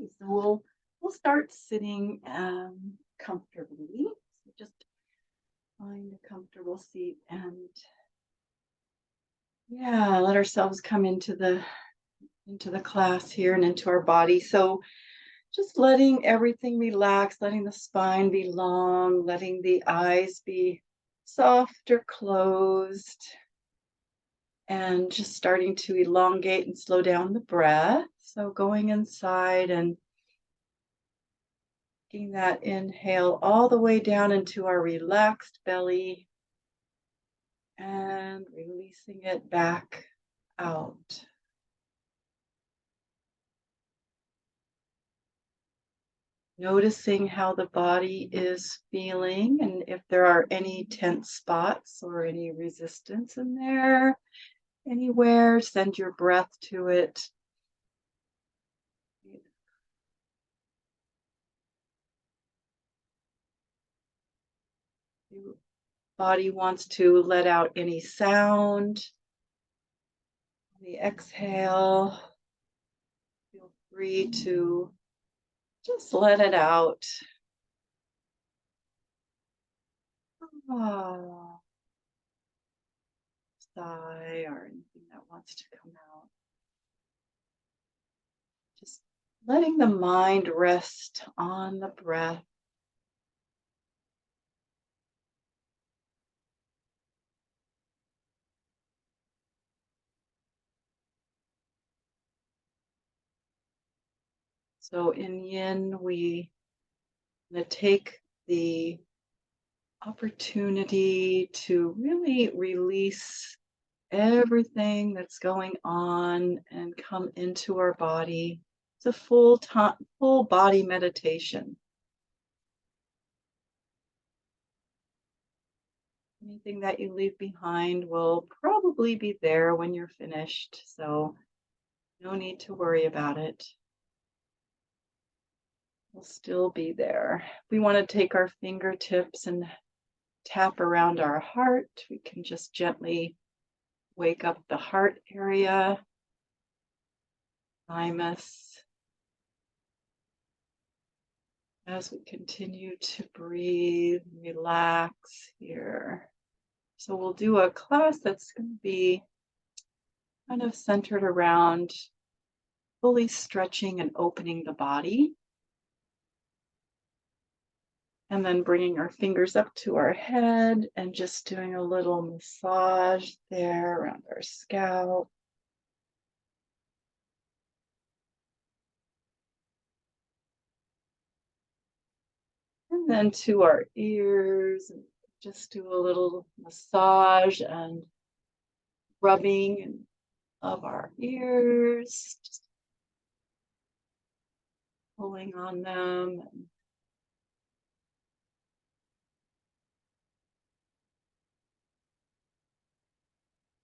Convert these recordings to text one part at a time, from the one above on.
Okay, so we'll start sitting comfortably. So just find a comfortable seat and yeah, let ourselves come into the class here and into our body. So just letting everything relax, letting the spine be long, letting the eyes be soft or closed, and just starting to elongate and slow down the breath. So going inside and taking that inhale all the way down into our relaxed belly and releasing it back out. Noticing how the body is feeling and if there are any tense spots or any resistance in there, anywhere, send your breath to it. Your body wants to let out any sound. On the exhale, feel free to just let it out. Ah, sigh or anything that wants to come out. Just letting the mind rest on the breath. So in yin, we take the opportunity to really release everything that's going on and come into our body. It's a full body meditation. Anything that you leave behind will probably be there when you're finished, so no need to worry about it. Will still be there. We want to take our fingertips and tap around our heart. We can just gently wake up the heart area, thymus, as we continue to breathe, relax here. So we'll do a class that's going to be kind of centered around fully stretching and opening the body. And then bringing our fingers up to our head and just doing a little massage there around our scalp. And then to our ears, and just do a little massage and rubbing of our ears, just pulling on them.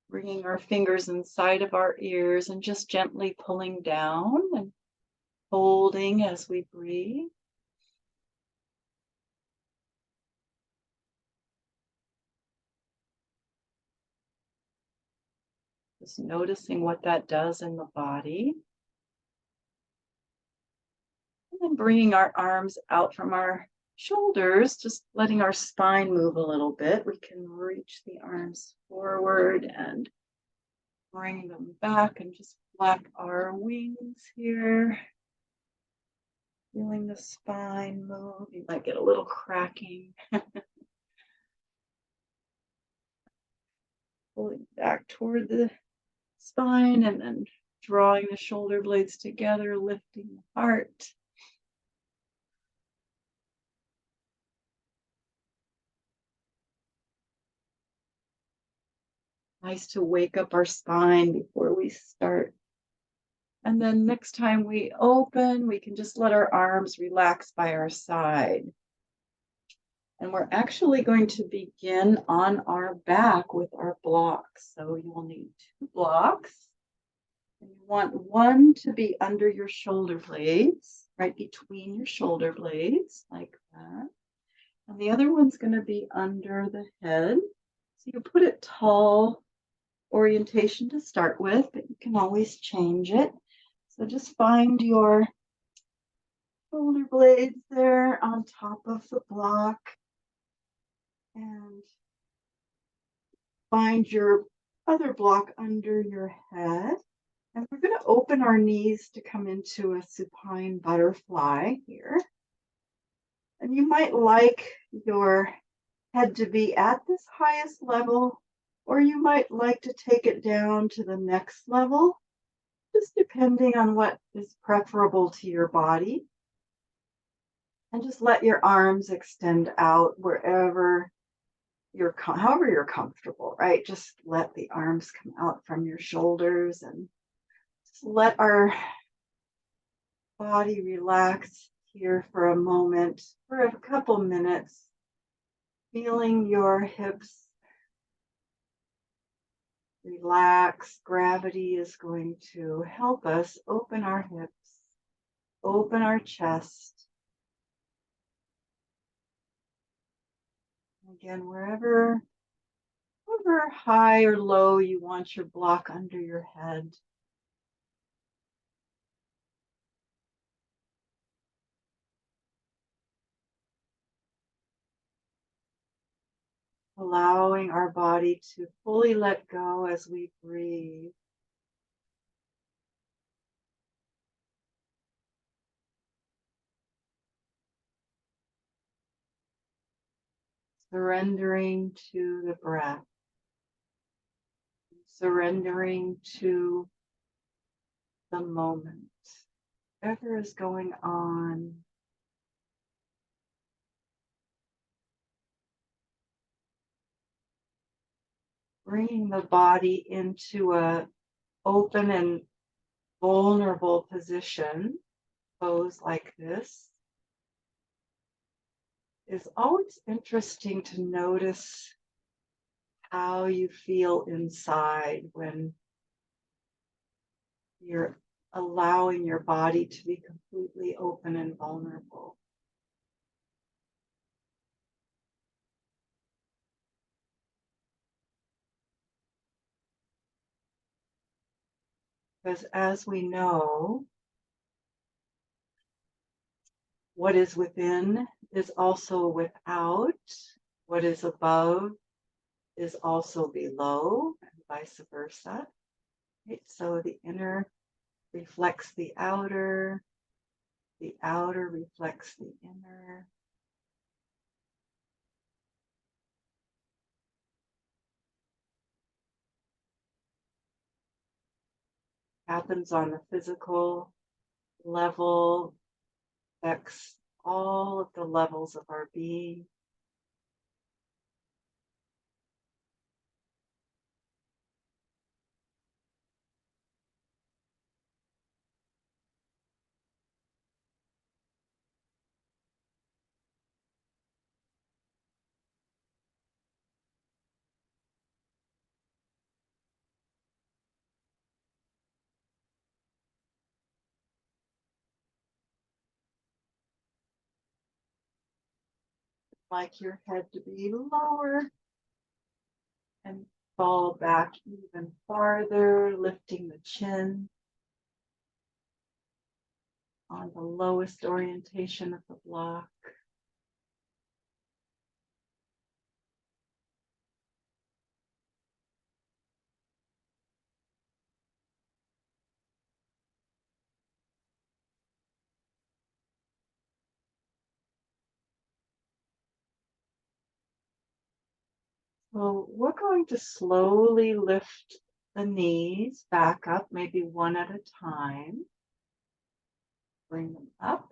Bringing our fingers inside of our ears and just gently pulling down and holding as we breathe. Just noticing what that does in the body. And then bringing our arms out from our shoulders, just letting our spine move a little bit. We can reach the arms forward and bring them back and just flap our wings here. Feeling the spine move. You might get a little cracking. Pulling back toward the spine and then drawing the shoulder blades together, lifting the heart. Nice to wake up our spine before we start. And then next time we open, we can just let our arms relax by our side. And we're actually going to begin on our back with our blocks. So you will need 2 blocks. And you want one to be under your shoulder blades, right between your shoulder blades, like that. And the other one's going to be under the head. So you put it tall orientation to start with, but you can always change it. So just find your shoulder blades there on top of the block, and find your other block under your head. And we're going to open our knees to come into a supine butterfly here. And you might like your head to be at this highest level, or you might like to take it down to the next level, just depending on what is preferable to your body. And just let your arms extend out wherever however you're comfortable, right? Just let the arms come out from your shoulders and just let our body relax here for a moment, for a couple minutes, feeling your hips relax. Gravity is going to help us open our hips, open our chest. Again, wherever high or low you want your block under your head. Allowing our body to fully let go as we breathe. Surrendering to the breath. Surrendering to the moment. Whatever is going on. Bringing the body into a open and vulnerable position, pose like this. It's always interesting to notice how you feel inside when you're allowing your body to be completely open and vulnerable. Because as we know, what is within is also without. What is above is also below, and vice versa. Right? So the inner reflects the outer reflects the inner. Happens on the physical level, affects all of the levels of our being. Like your head to be lower and fall back even farther, lifting the chin on the lowest orientation of the block. So we're going to slowly lift the knees back up, maybe one at a time. Bring them up.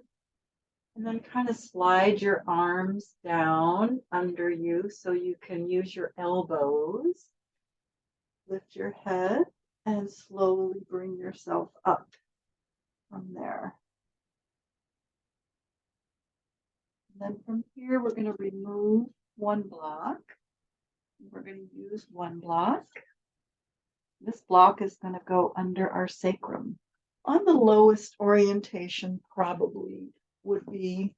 And then kind of slide your arms down under you so you can use your elbows. Lift your head and slowly bring yourself up from there. And then from here, we're going to remove one block. We're going to use one block. This block is going to go under our sacrum. On the lowest orientation, probably would be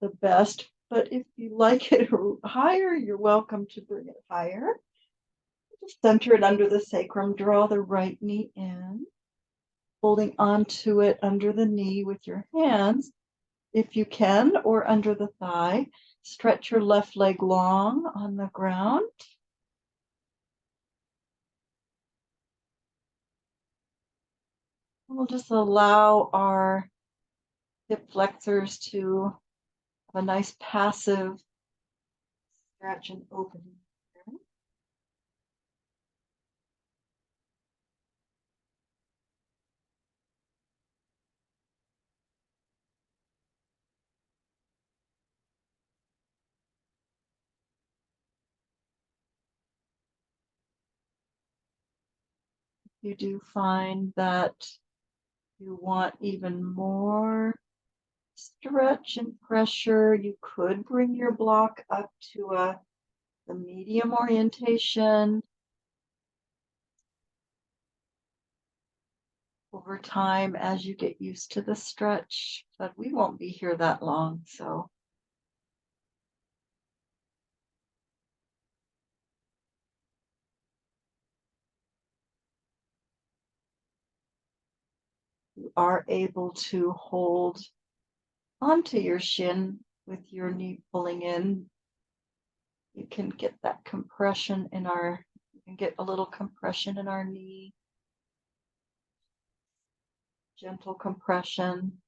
the best, but if you like it higher, you're welcome to bring it higher. Just center it under the sacrum, draw the right knee in, holding onto it under the knee with your hands. if you can, or under the thigh. Stretch your left leg long on the ground. We'll just allow our hip flexors to have a nice passive stretch and opening. You do find that you want even more stretch and pressure, you could bring your block up to the medium orientation. Over time as you get used to the stretch, but we won't be here that long, so. You are able to hold onto your shin with your knee pulling in. You can get that compression in you can get a little compression in our knee. Gentle compression.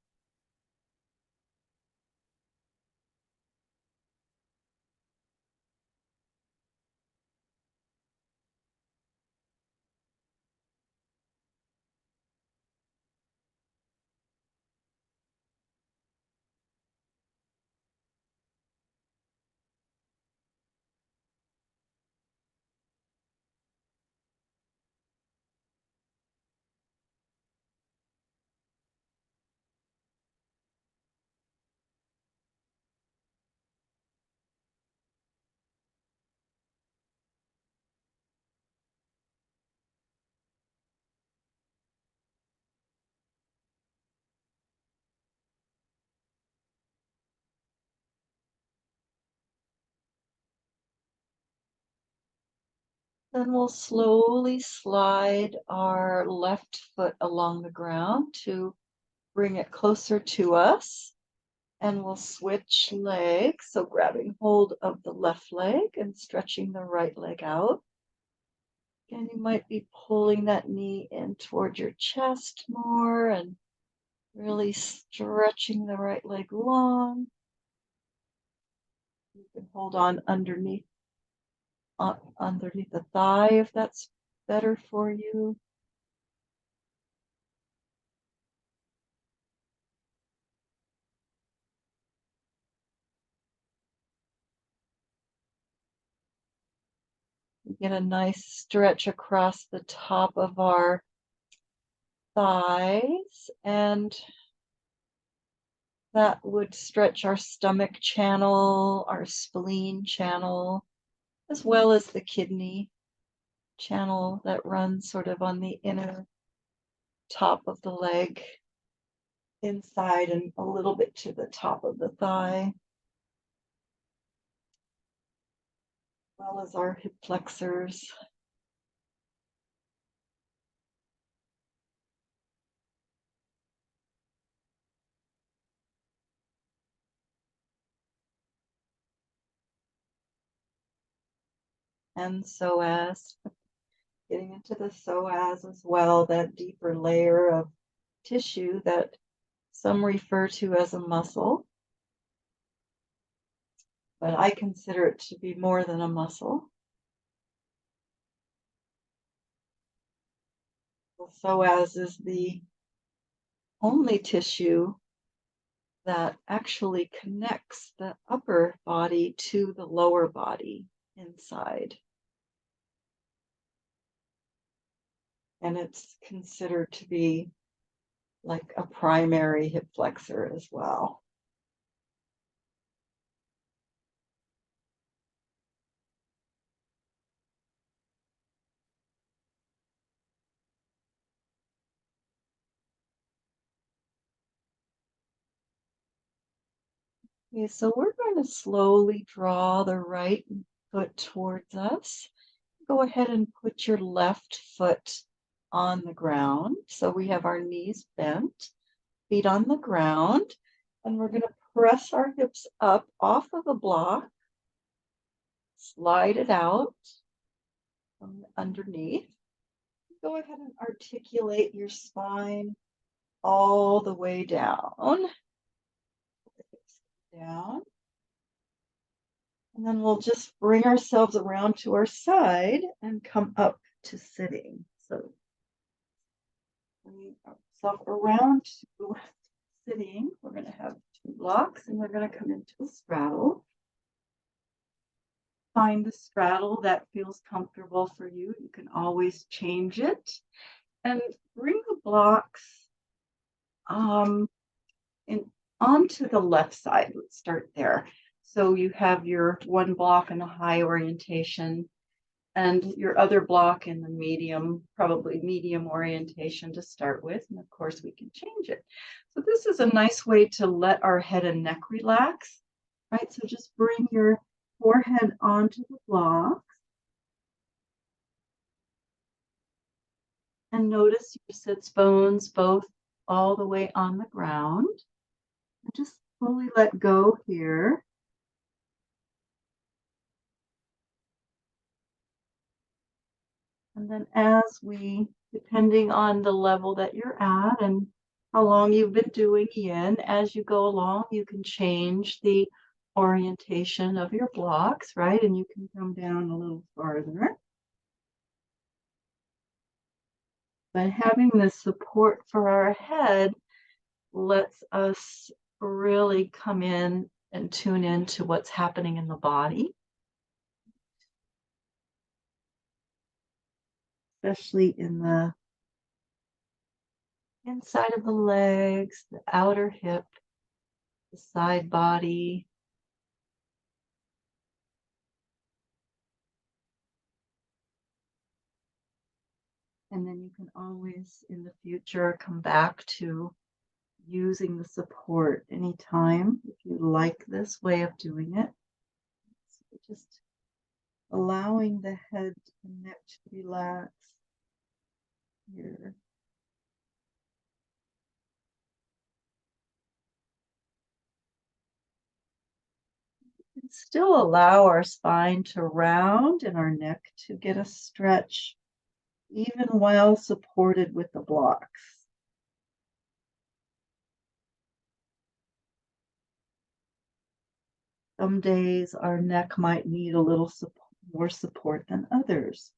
Then we'll slowly slide our left foot along the ground to bring it closer to us. And we'll switch legs. So grabbing hold of the left leg and stretching the right leg out. Again, you might be pulling that knee in toward your chest more and really stretching the right leg long. You can hold on underneath the thigh if that's better for you. You get a nice stretch across the top of our thighs, and that would stretch our stomach channel, our spleen channel, as well as the kidney channel that runs sort of on the inner top of the leg, inside and a little bit to the top of the thigh, as well as our hip flexors. And psoas, getting into the psoas as well, that deeper layer of tissue that some refer to as a muscle, but I consider it to be more than a muscle. The psoas is the only tissue that actually connects the upper body to the lower body inside. And it's considered to be like a primary hip flexor as well. Okay, so we're going to slowly draw the right foot towards us. Go ahead and put your left foot on the ground. So we have our knees bent, feet on the ground. And we're going to press our hips up off of the block, slide it out from underneath. Go ahead and articulate your spine all the way down. Down. And then we'll just bring ourselves around to our side and come up to sitting. So bring ourselves around to sitting. We're going to have 2 blocks and we're going to come into a straddle. Find the straddle that feels comfortable for you. You can always change it. And bring the blocks onto the left side. Let's start there. So you have your one block in a high orientation and your other block in the medium, probably medium orientation to start with. And of course we can change it. So this is a nice way to let our head and neck relax, right? So just bring your forehead onto the block and notice your sits bones both all the way on the ground. And just slowly let go here. And then as we, depending on the level that you're at and how long you've been doing yin, as you go along, you can change the orientation of your blocks, right? And you can come down a little farther. But having the support for our head lets us really come in and tune into what's happening in the body. Especially in the inside of the legs, the outer hip, the side body. And then you can always, in the future, come back to using the support anytime if you like this way of doing it. So just allowing the head and neck to relax here. And still allow our spine to round and our neck to get a stretch, even while supported with the blocks. Some days our neck might need a little more support than others.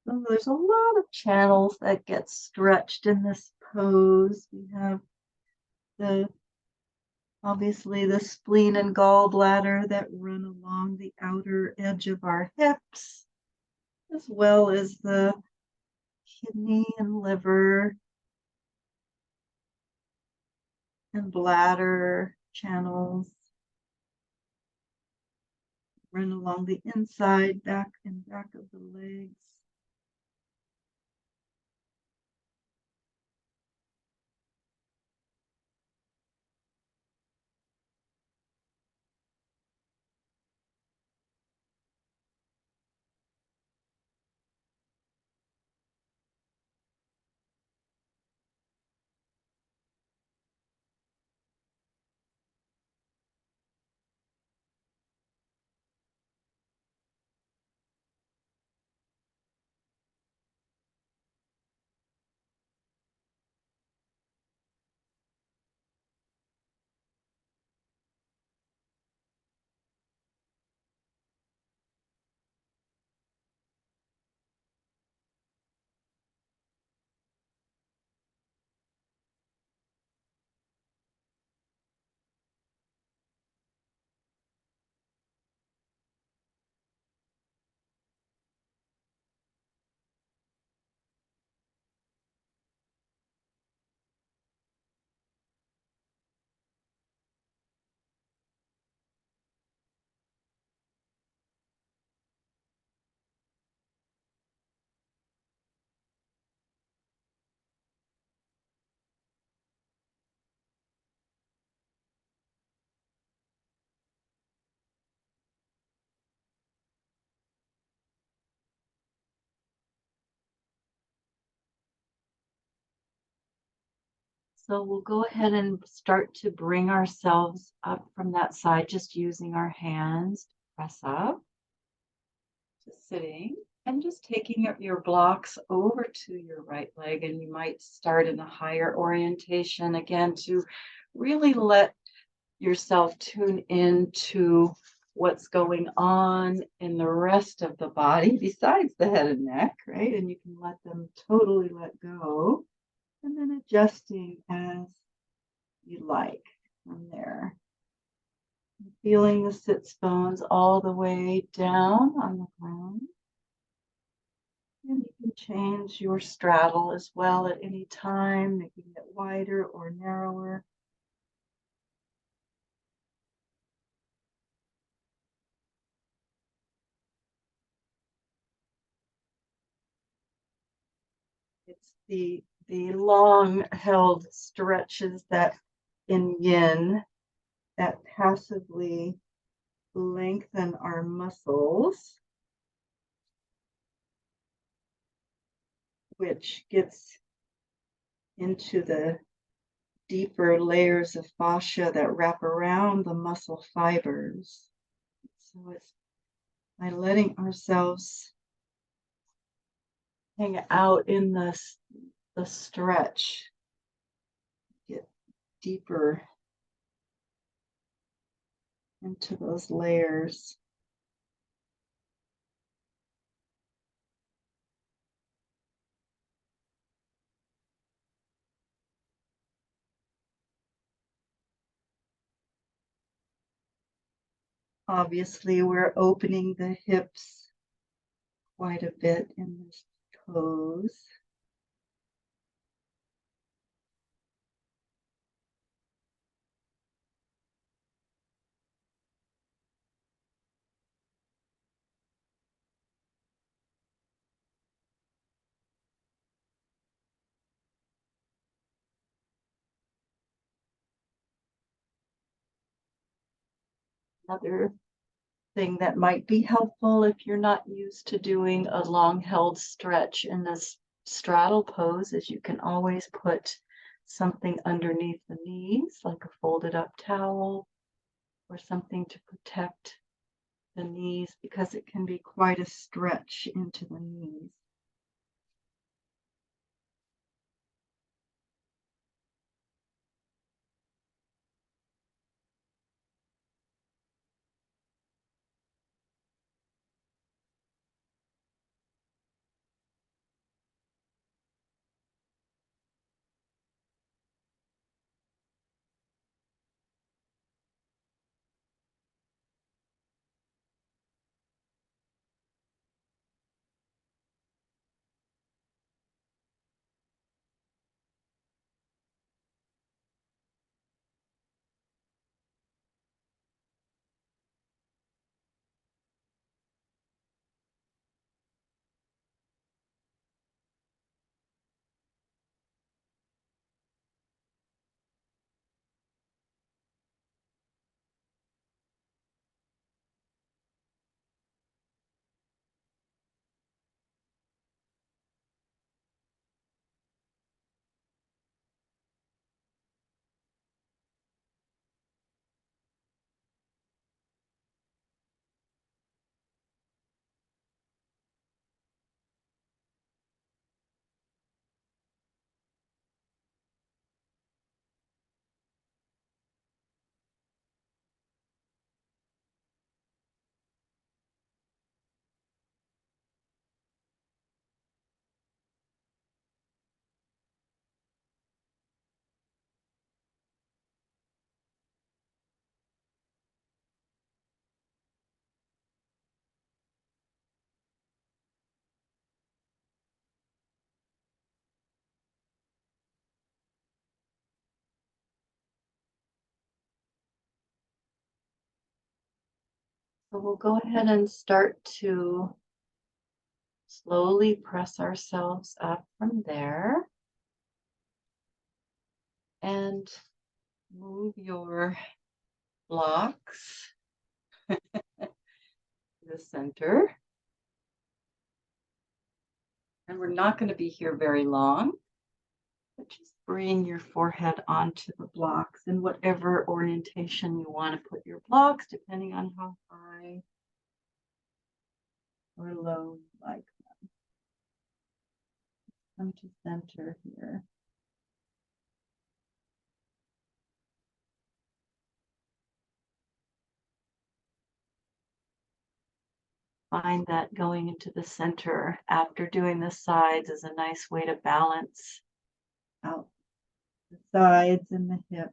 So there's a lot of channels that get stretched in this pose. We have obviously the spleen and gallbladder that run along the outer edge of our hips, as well as the kidney and liver and bladder channels run along the inside, back of the legs. So we'll go ahead and start to bring ourselves up from that side, just using our hands to press up, just sitting, and just taking your blocks over to your right leg. And you might start in a higher orientation again to really let yourself tune into what's going on in the rest of the body besides the head and neck, right? And you can let them totally let go, and then adjusting as you like from there. Feeling the sits bones all the way down on the ground. And you can change your straddle as well at any time, making it wider or narrower. It's the long held stretches that in yin that passively lengthen our muscles, which gets into the deeper layers of fascia that wrap around the muscle fibers. So it's by letting ourselves hang out in the stretch, get deeper into those layers. Obviously, we're opening the hips quite a bit in this pose. Another thing that might be helpful if you're not used to doing a long held stretch in this straddle pose is you can always put something underneath the knees, like a folded up towel or something to protect the knees, because it can be quite a stretch into the knees. So we'll go ahead and start to slowly press ourselves up from there and move your blocks to the center. And we're not going to be here very long, but just bring your forehead onto the blocks in whatever orientation you want to put your blocks, depending on how high or low you like. Come to center here. Find that going into the center after doing the sides is a nice way to balance out the sides and the hips.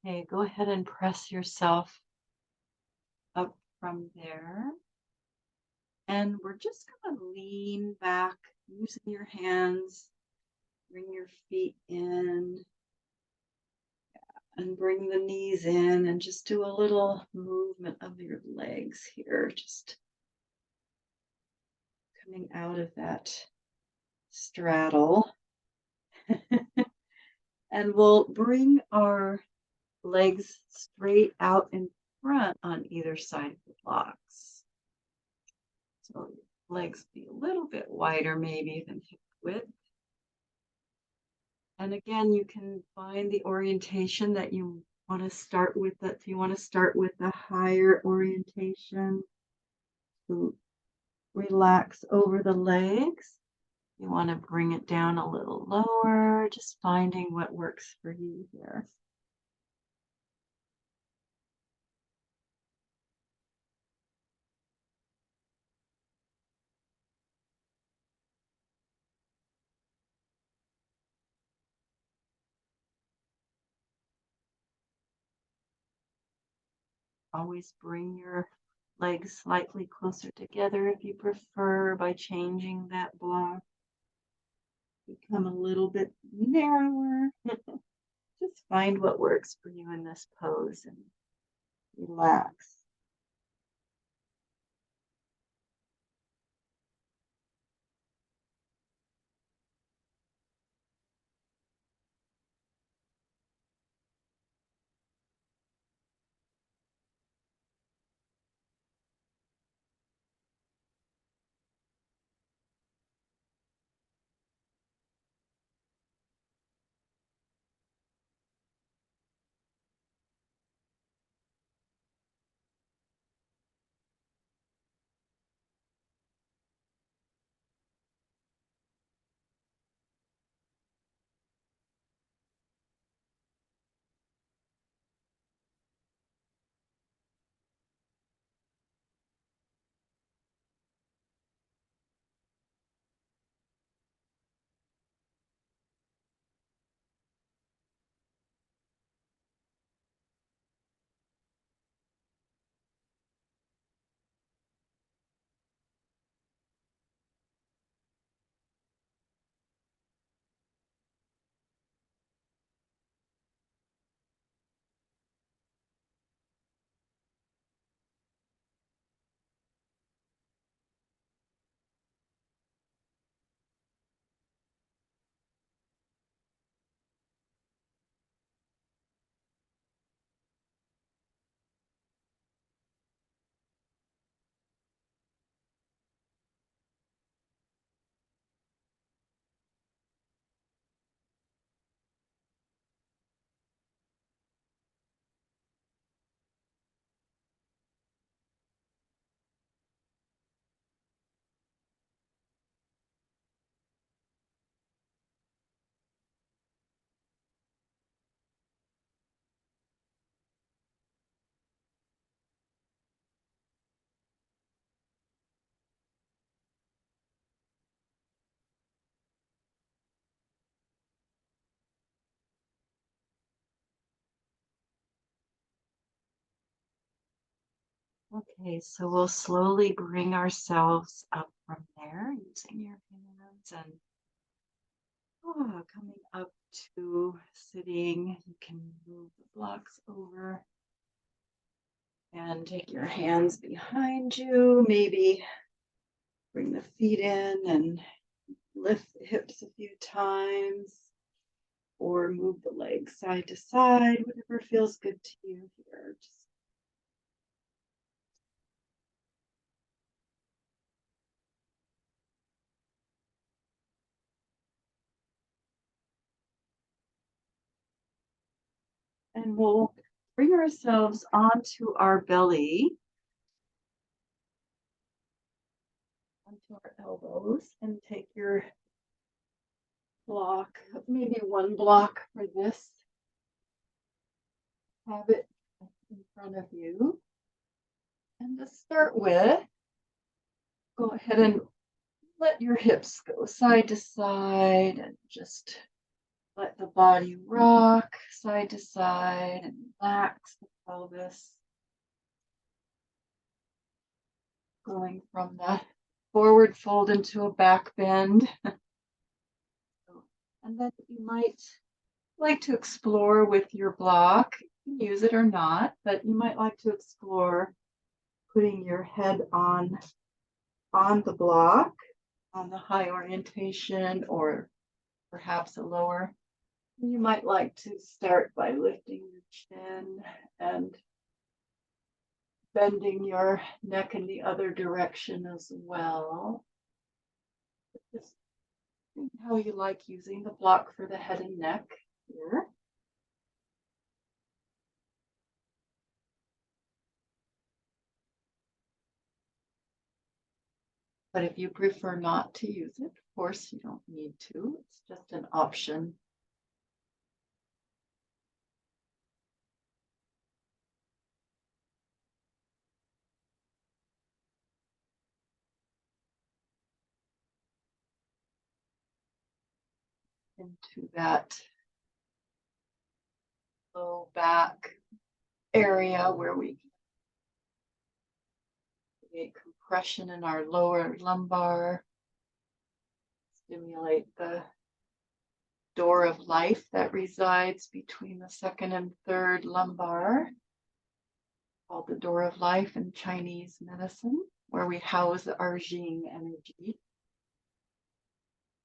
Okay, go ahead and press yourself up from there. And we're just going to lean back using your hands. Bring your feet in and bring the knees in and just do a little movement of your legs here. Just coming out of that straddle. And we'll bring our legs straight out in front on either side of the blocks. So legs be a little bit wider maybe than hip width. And again, you can find the orientation that you want to start with. If you want to start with the higher orientation, to relax over the legs. You want to bring it down a little lower, just finding what works for you here. Always bring your legs slightly closer together if you prefer by changing that block. Become a little bit narrower. Just find what works for you in this pose and relax. Okay, so we'll slowly bring ourselves up from there using your hands and Coming up to sitting, you can move the blocks over and take your hands behind you. Maybe bring the feet in and lift the hips a few times or move the legs side to side, whatever feels good to you here. And we'll bring ourselves onto our belly, onto our elbows, and take your block, maybe one block for this. Have it in front of you. And to start with, go ahead and let your hips go side to side and just let the body rock side to side and relax the pelvis. Going from the forward fold into a back bend. And then you might like to explore with your block. You can use it or not, but you might like to explore putting your head on the block, on the high orientation, or perhaps a lower. You might like to start by lifting your chin and bending your neck in the other direction as well. Just think how you like using the block for the head and neck here. But if you prefer not to use it, of course, you don't need to. It's just an option. Into that low back area where we create compression in our lower lumbar, stimulate the door of life that resides between the second and third lumbar, called the door of life in Chinese medicine, where we house our Jing energy.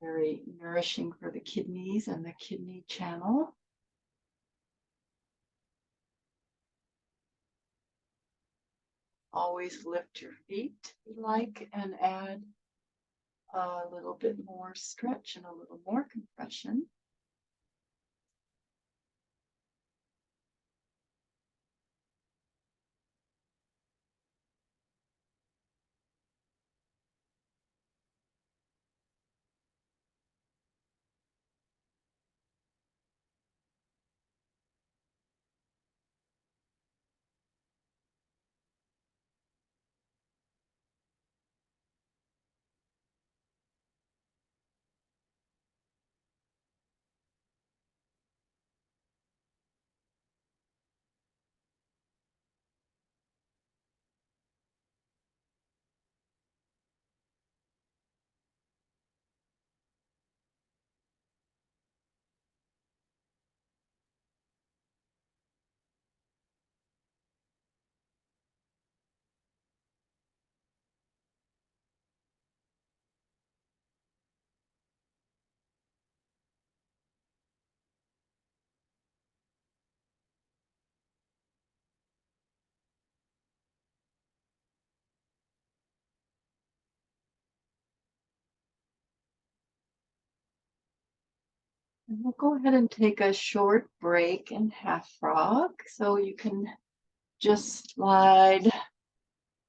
Very nourishing for the kidneys and the kidney channel. Always lift your feet if you like and add a little bit more stretch and a little more compression. And we'll go ahead and take a short break in half frog. So you can just slide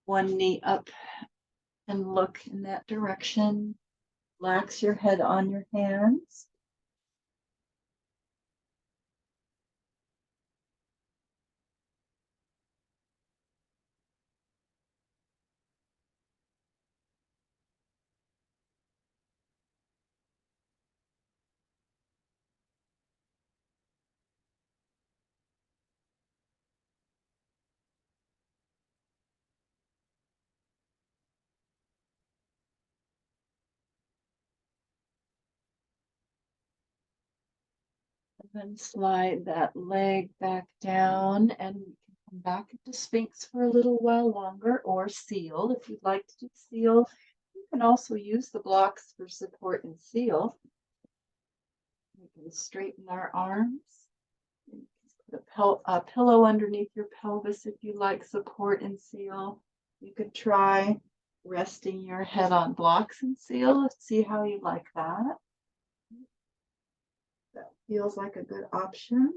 one knee up and look in that direction. Relax your head on your hands. Then slide that leg back down and we can come back into Sphinx for a little while longer or seal. If you'd like to do seal, you can also use the blocks for support and seal. We can straighten our arms. Put a pillow underneath your pelvis if you like support and seal. You could try resting your head on blocks and seal. See how you like that. That feels like a good option.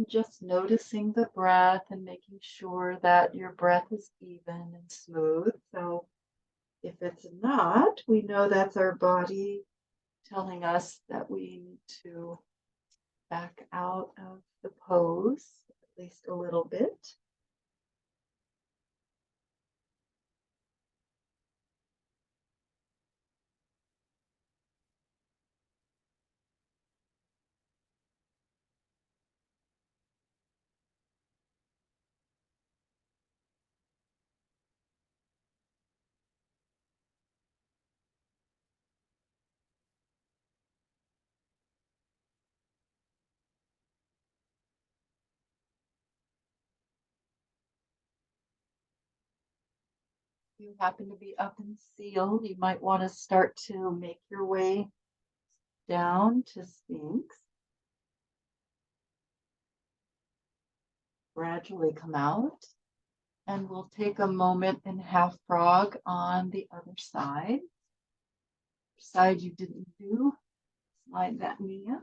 Just noticing the breath and making sure that your breath is even and smooth. So if it's not, we know that's our body telling us that we need to back out of the pose, at least a little bit. If you happen to be up in seal, you might want to start to make your way down to Sphinx. Gradually come out. And we'll take a moment in half frog on the other side. Side you didn't do, slide that knee up.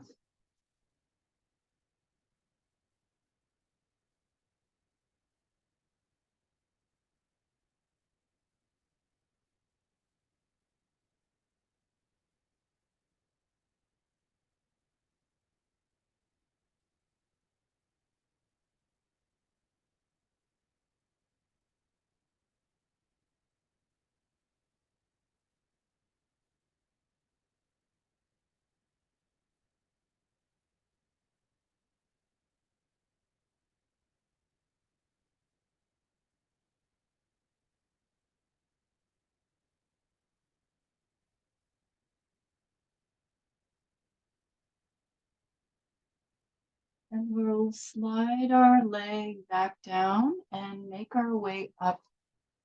And we'll slide our leg back down and make our way up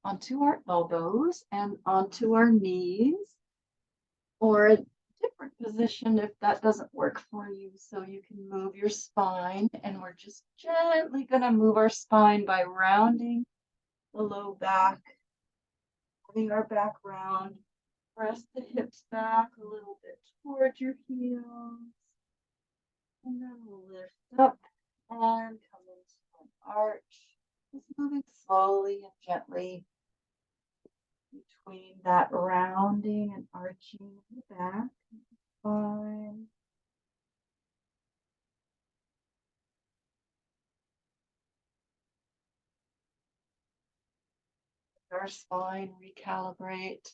onto our elbows and onto our knees, or a different position if that doesn't work for you. So you can move your spine, and we're just gently going to move our spine by rounding the low back, having our back round. Press the hips back a little bit toward your heels. And then we'll lift up and come into an arch. Just moving slowly and gently between that rounding and arching of the back. Fine. our spine, recalibrate.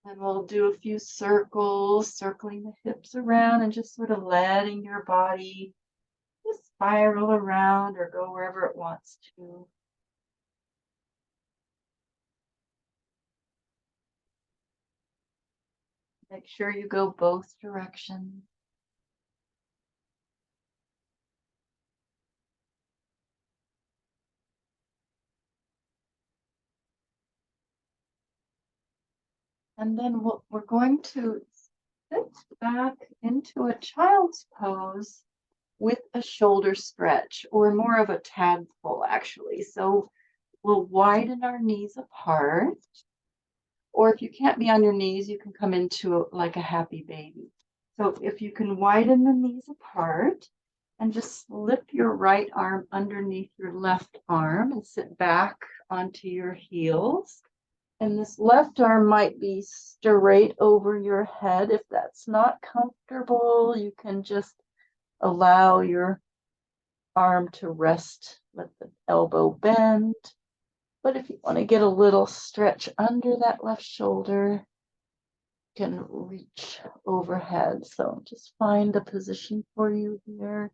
And we'll do a few circles, circling the hips around and just sort of letting your body just spiral around or go wherever it wants to. Make sure you go both directions. And then we're going to sit back into a child's pose with a shoulder stretch, or more of a tadpole, actually. So we'll widen our knees apart, or if you can't be on your knees, you can come into like a happy baby. So if you can widen the knees apart and just slip your right arm underneath your left arm and sit back onto your heels. And this left arm might be straight over your head. If that's not comfortable, you can just allow your arm to rest, let the elbow bend. But if you want to get a little stretch under that left shoulder, you can reach overhead. So just find a position for you here.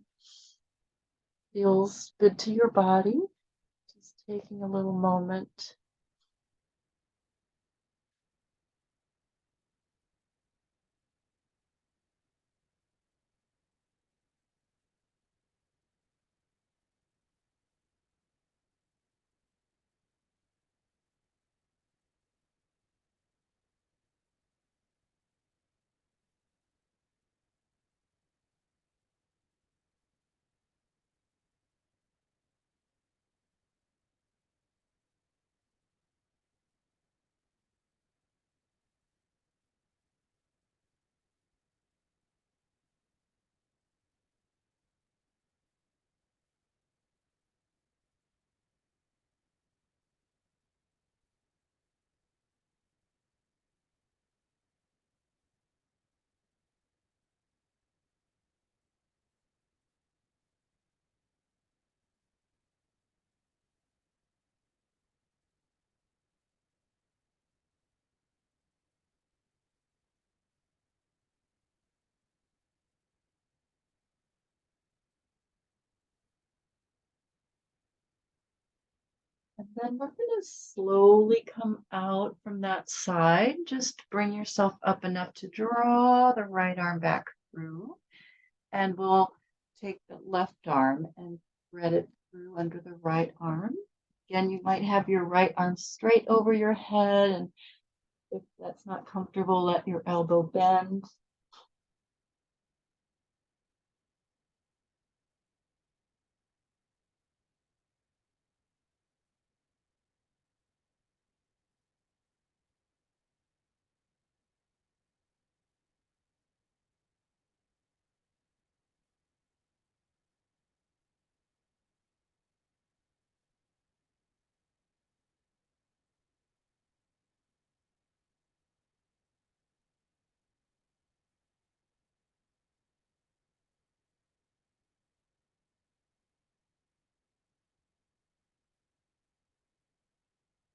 Feels good to your body. Just taking a little moment. And then we're going to slowly come out from that side. Just bring yourself up enough to draw the right arm back through. And we'll take the left arm and thread it through under the right arm. Again, you might have your right arm straight over your head. And if that's not comfortable, let your elbow bend.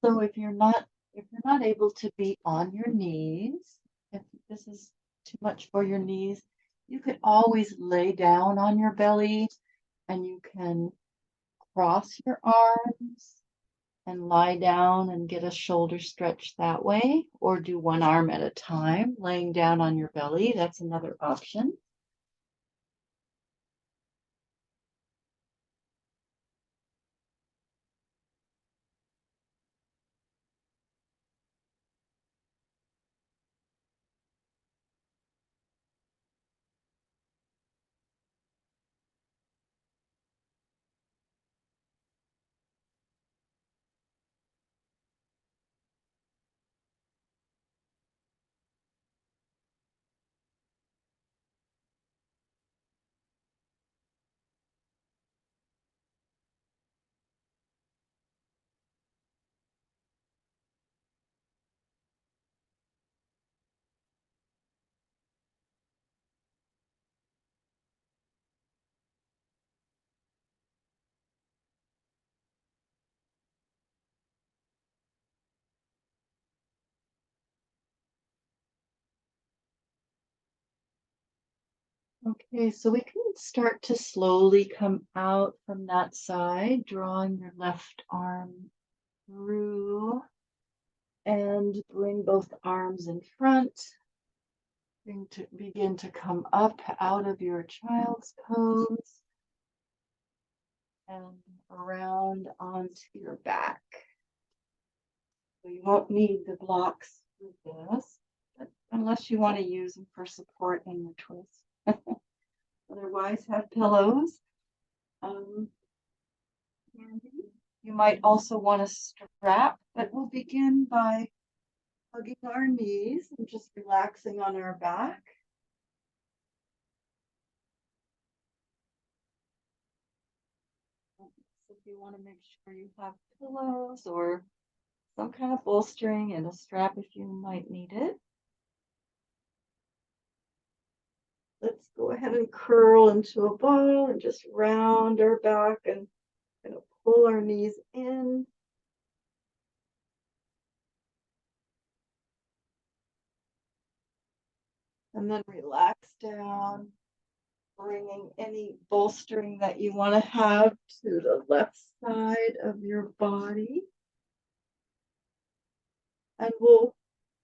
So if you're not able to be on your knees, if this is too much for your knees, you could always lay down on your belly and you can cross your arms and lie down and get a shoulder stretch that way, or do one arm at a time, laying down on your belly. That's another option. Okay, so we can start to slowly come out from that side, drawing your left arm through and bring both arms in front. Begin to come up out of your child's pose and around onto your back. So you won't need the blocks for this, but unless you want to use them for support in your twist. Otherwise, have pillows. Um, you might also want a strap, but we'll begin by hugging our knees and just relaxing on our back. So if you want to make sure you have pillows or some kind of bolstering and a strap if you might need it. Let's go ahead and curl into a ball and just round our back and kind of pull our knees in. And then relax down, bringing any bolstering that you want to have to the left side of your body. And we'll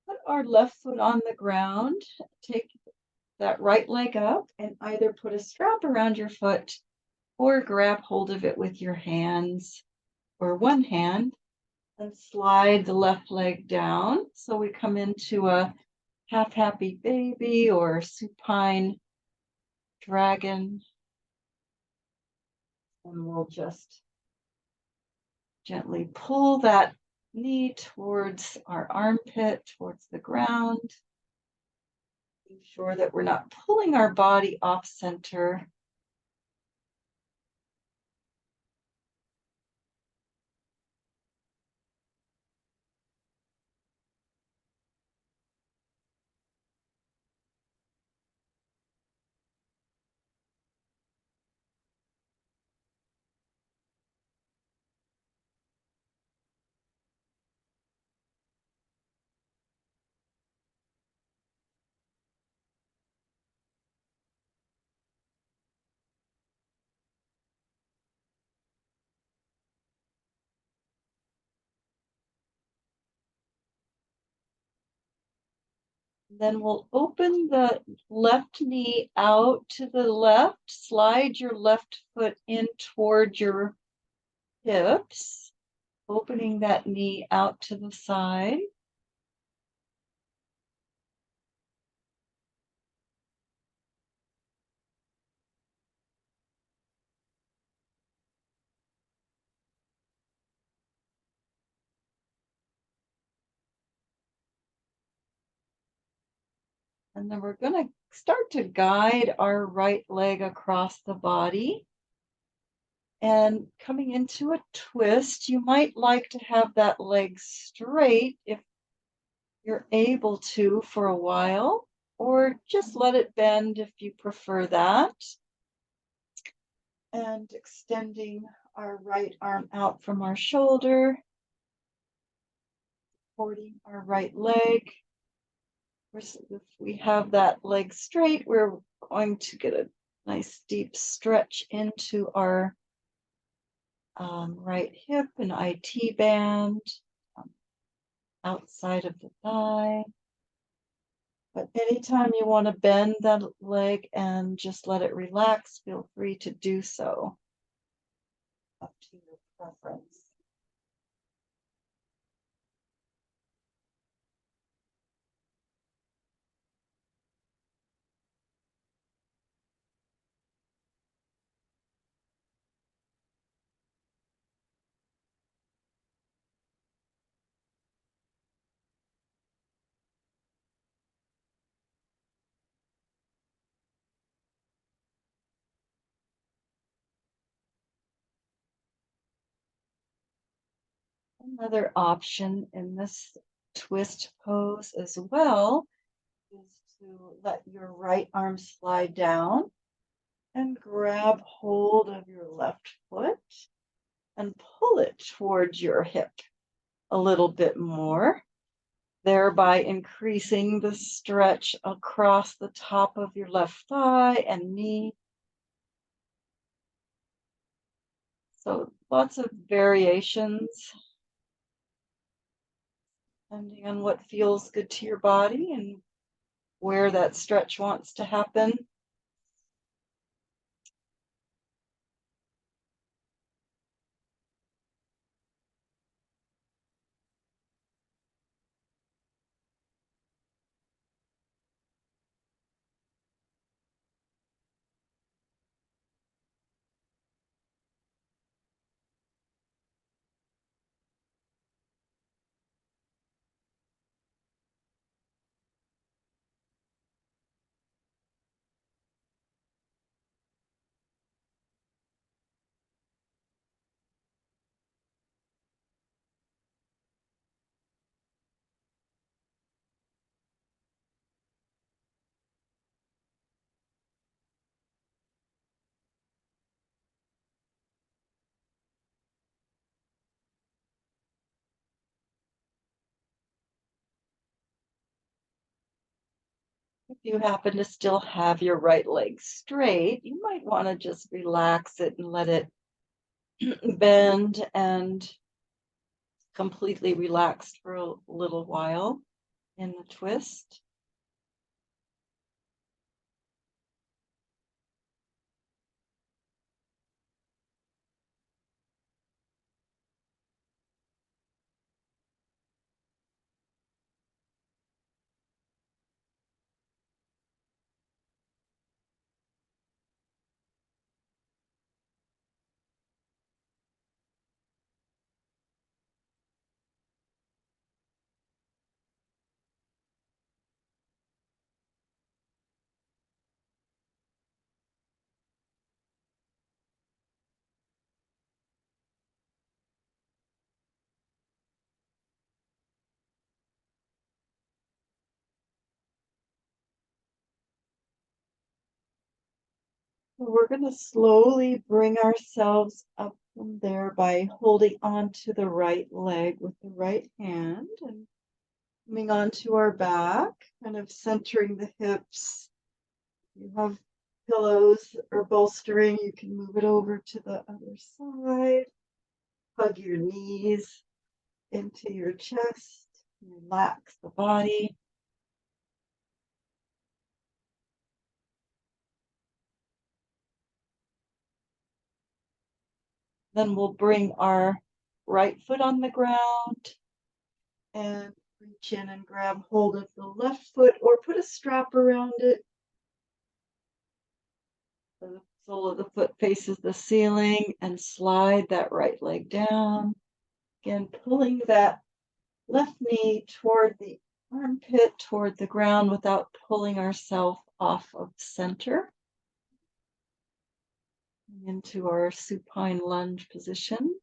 put our left foot on the ground, take that right leg up, and either put a strap around your foot or grab hold of it with your hands or one hand and slide the left leg down. So we come into a half happy baby or supine dragon. And we'll just gently pull that knee towards our armpit, towards the ground. Make sure that we're not pulling our body off center. Then we'll open the left knee out to the left, slide your left foot in toward your hips, opening that knee out to the side. And then we're going to start to guide our right leg across the body. And coming into a twist, you might like to have that leg straight if you're able to for a while, or just let it bend if you prefer that. And extending our right arm out from our shoulder, supporting our right leg. If we have that leg straight, we're going to get a nice deep stretch into our right hip and IT band, outside of the thigh. But anytime you want to bend that leg and just let it relax, feel free to do so. Up to your preference. Another option in this twist pose as well is to let your right arm slide down and grab hold of your left foot and pull it towards your hip a little bit more. thereby increasing the stretch across the top of your left thigh and knee. So lots of variations depending on what feels good to your body and where that stretch wants to happen. If you happen to still have your right leg straight, you might want to just relax it and let it bend and completely relaxed for a little while in the twist. We're going to slowly bring ourselves up from there by holding onto the right leg with the right hand and coming onto our back, kind of centering the hips. You have pillows or bolstering, you can move it over to the other side. Hug your knees into your chest, relax the body. Then we'll bring our right foot on the ground and reach in and grab hold of the left foot or put a strap around it. So the sole of the foot faces the ceiling and slide that right leg down. Again, pulling that left knee toward the armpit, toward the ground without pulling ourselves off of center. Into our supine lunge position.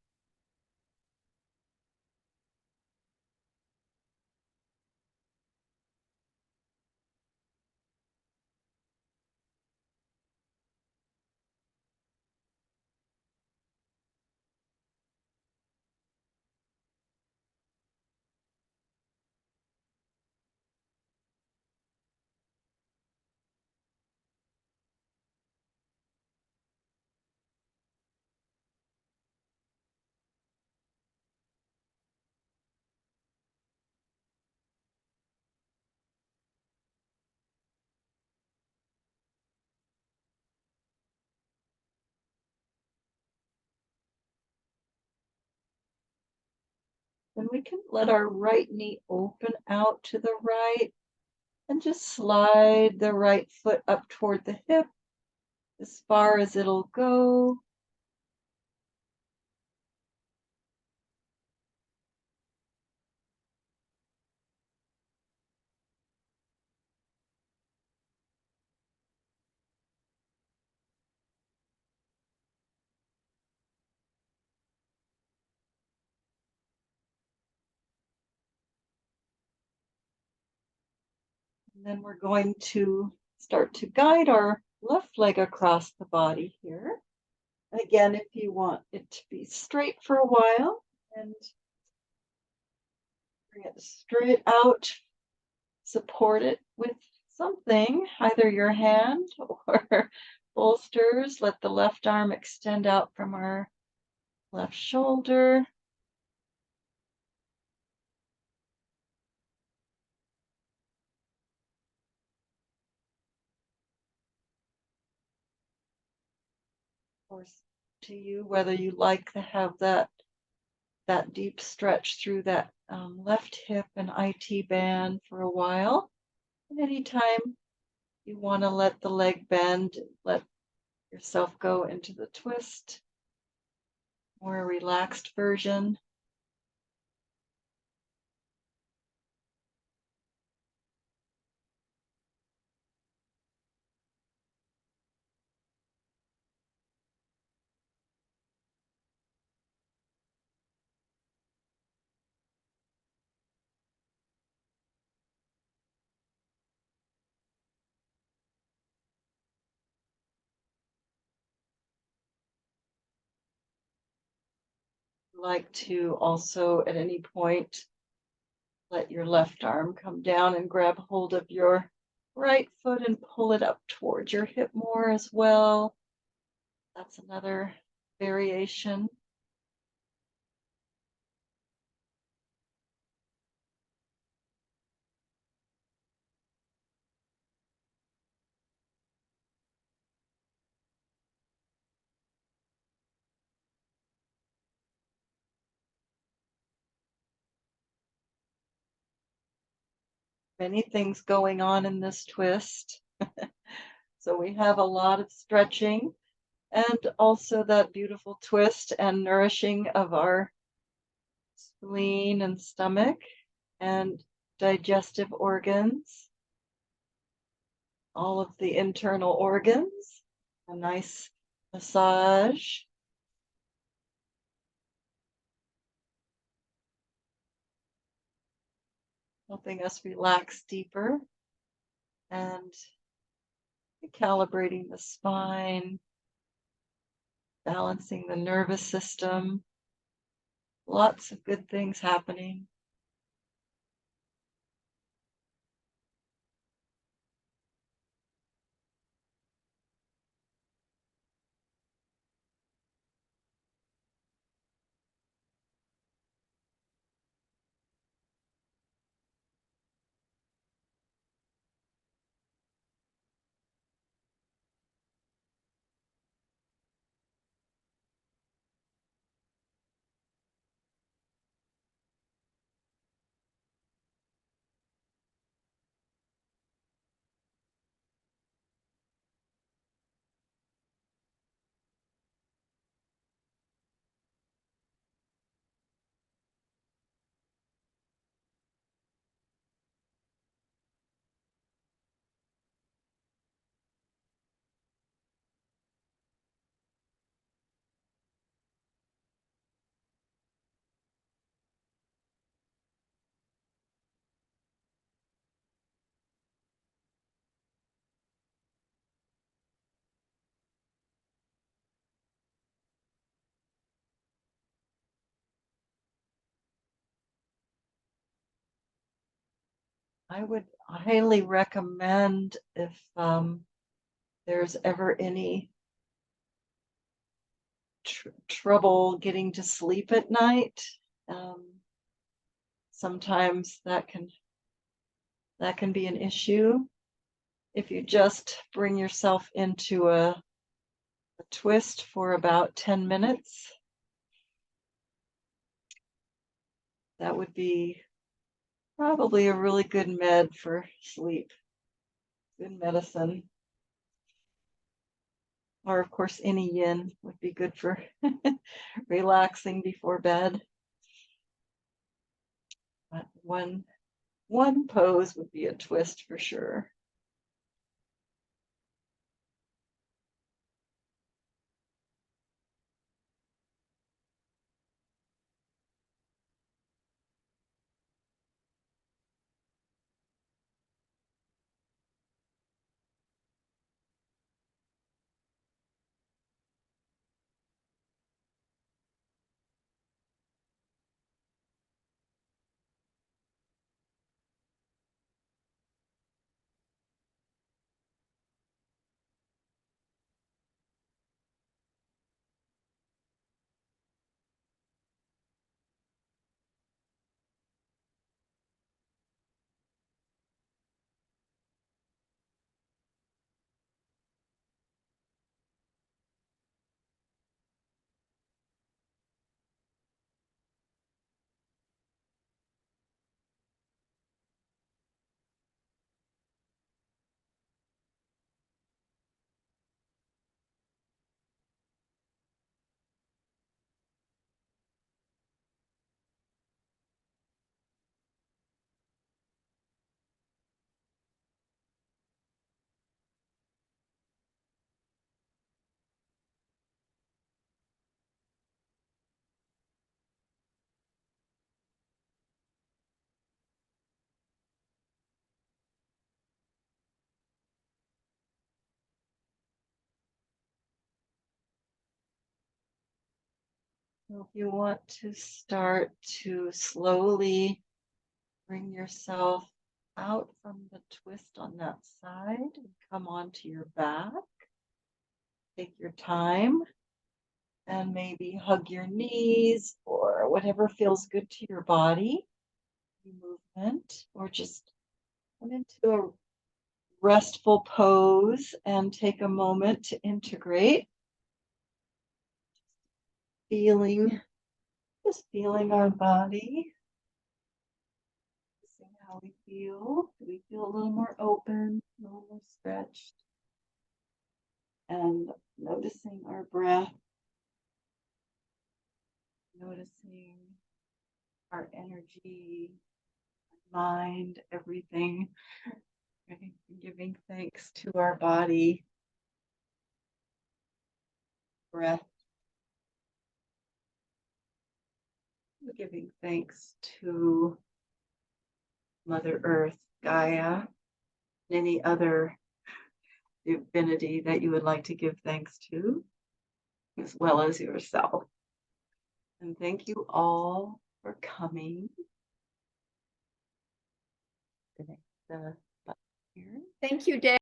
Then we can let our right knee open out to the right and just slide the right foot up toward the hip as far as it'll go. And then we're going to start to guide our left leg across the body here. And again, if you want it to be straight for a while and Bring it straight out. Support it with something, either your hand or bolsters. Let the left arm extend out from our left shoulder. Of course, to you whether you like to have that deep stretch through that left hip and IT band for a while. And anytime you want to let the leg bend, let yourself go into the twist, more relaxed version. Like to also at any point let your left arm come down and grab hold of your right foot and pull it up towards your hip more as well. That's another variation. Many things going on in this twist. So we have a lot of stretching and also that beautiful twist and nourishing of our spleen and stomach and digestive organs, all of the internal organs, a nice massage. Helping us relax deeper and calibrating the spine, balancing the nervous system. Lots of good things happening. I would highly recommend if there's ever any trouble getting to sleep at night. Um, Sometimes that can be an issue. If you just bring yourself into a twist for about 10 minutes, that would be probably a really good med for sleep, good medicine. Or of course, any yin would be good for relaxing before bed. But one pose would be a twist for sure. So if you want to start to slowly bring yourself out from the twist on that side and come onto your back, take your time and maybe hug your knees or whatever feels good to your body, movement, or just come into a restful pose and take a moment to integrate, feeling, just feeling our body, seeing how we feel. Do we feel a little more open, a little more stretched? And noticing our breath, noticing our energy, mind, everything, giving thanks to our body, breath, giving thanks to Mother Earth, Gaia, and any other divinity that you would like to give thanks to, as well as yourself. And thank you all for coming. Thank you, Dave.